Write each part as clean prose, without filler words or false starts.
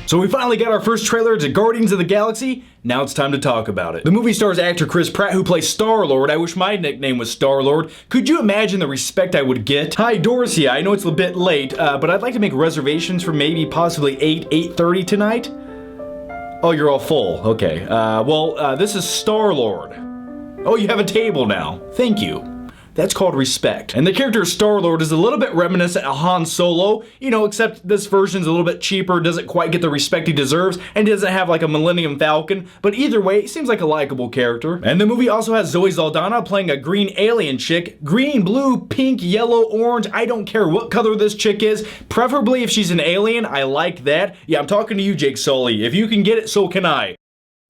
So we finally got our first trailer to Guardians of the Galaxy. Now it's time to talk about it. The movie stars actor Chris Pratt, who plays Star-Lord. I wish my nickname was Star-Lord. Could you imagine the respect I would get? Hi, Dorcia. I know it's a bit late, but I'd like to make reservations for maybe possibly 8:30 tonight. Oh, you're all full. Okay. This is Star-Lord. Oh, you have a table now. Thank you. That's called respect. And the character Star-Lord is a little bit reminiscent of Han Solo, except this version's a little bit cheaper, doesn't quite get the respect he deserves, and doesn't have like a Millennium Falcon, but either way, he seems like a likable character. And the movie also has Zoe Saldana playing a green alien chick. Green, blue, pink, yellow, orange, I don't care what color this chick is, preferably if she's an alien, I like that. Yeah, I'm talking to you, Jake Sully. If you can get it, so can I.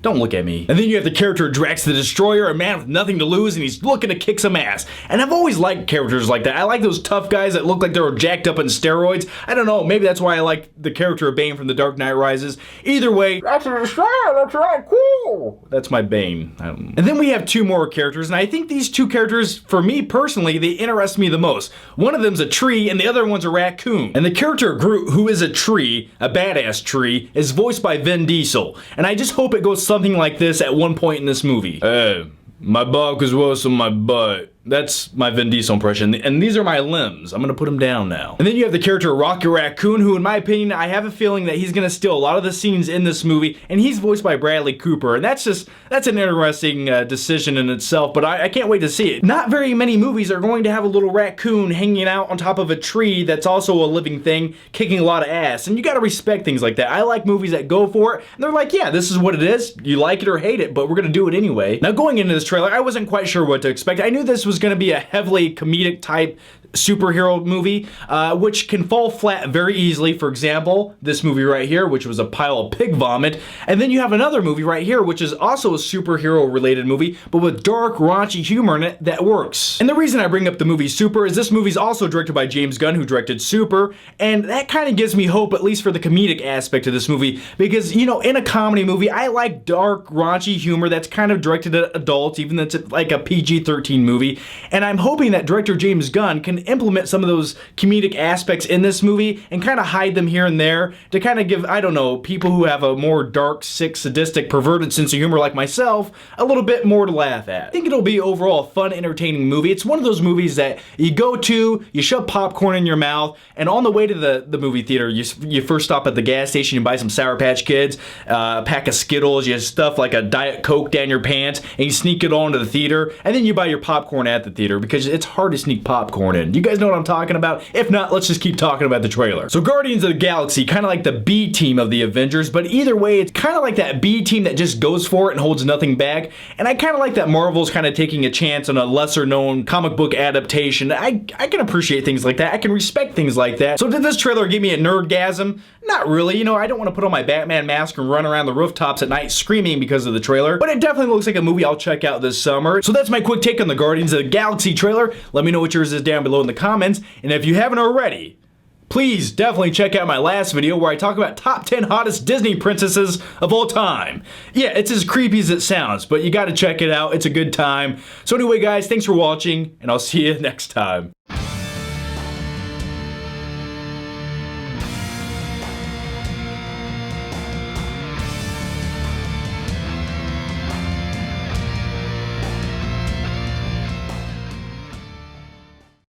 Don't look at me. And then you have the character Drax the Destroyer, a man with nothing to lose, and he's looking to kick some ass. And I've always liked characters like that. I like those tough guys that look like they were jacked up on steroids. I don't know, maybe that's why I like the character of Bane from The Dark Knight Rises. Either way, Drax the Destroyer, that's right, cool. That's my Bane. And then we have two more characters, and I think these two characters, for me personally, they interest me the most. One of them's a tree, and the other one's a raccoon. And the character Groot, who is a tree, a badass tree, is voiced by Vin Diesel. And I just hope it goes something like this at one point in this movie. Hey, my buck is worse than my butt. That's my Vin Diesel impression, and these are my limbs. I'm gonna put them down now. And then you have the character Rocket Raccoon, who in my opinion, I have a feeling that he's gonna steal a lot of the scenes in this movie, and he's voiced by Bradley Cooper, and that's an interesting decision in itself, but I can't wait to see it. Not very many movies are going to have a little raccoon hanging out on top of a tree that's also a living thing, kicking a lot of ass, and you gotta respect things like that. I like movies that go for it, and they're like, yeah, this is what it is. You like it or hate it, but we're gonna do it anyway. Now going into this trailer, I wasn't quite sure what to expect. I knew this was gonna be a heavily comedic type superhero movie, which can fall flat very easily. For example, this movie right here, which was a pile of pig vomit. And then you have another movie right here, which is also a superhero related movie, but with dark, raunchy humor in it that works. And the reason I bring up the movie Super is this movie's also directed by James Gunn, who directed Super, and that kind of gives me hope, at least for the comedic aspect of this movie, because, in a comedy movie, I like dark, raunchy humor that's kind of directed at adults, even though it's like a PG-13 movie, and I'm hoping that director James Gunn can implement some of those comedic aspects in this movie and kind of hide them here and there to kind of give, I don't know, people who have a more dark, sick, sadistic, perverted sense of humor like myself a little bit more to laugh at. I think it'll be overall a fun, entertaining movie. It's one of those movies that you go to, you shove popcorn in your mouth, and on the way to the movie theater, you first stop at the gas station, you buy some Sour Patch Kids, a pack of Skittles, you stuff like a Diet Coke down your pants, and you sneak it all into the theater, and then you buy your popcorn at the theater because it's hard to sneak popcorn in. You guys know what I'm talking about? If not, let's just keep talking about the trailer. So Guardians of the Galaxy, kind of like the B team of the Avengers, but either way, it's kind of like that B team that just goes for it and holds nothing back. And I kind of like that Marvel's kind of taking a chance on a lesser known comic book adaptation. I can appreciate things like that. I can respect things like that. So did this trailer give me a nerdgasm? Not really. I don't want to put on my Batman mask and run around the rooftops at night screaming because of the trailer, but it definitely looks like a movie I'll check out this summer. So that's my quick take on the Guardians of the Galaxy trailer. Let me know what yours is down below in the comments, and if you haven't already, please definitely check out my last video where I talk about top 10 hottest Disney princesses of all time. Yeah, it's as creepy as it sounds, but you gotta check it out. It's a good time. So anyway, guys, thanks for watching, and I'll see you next time.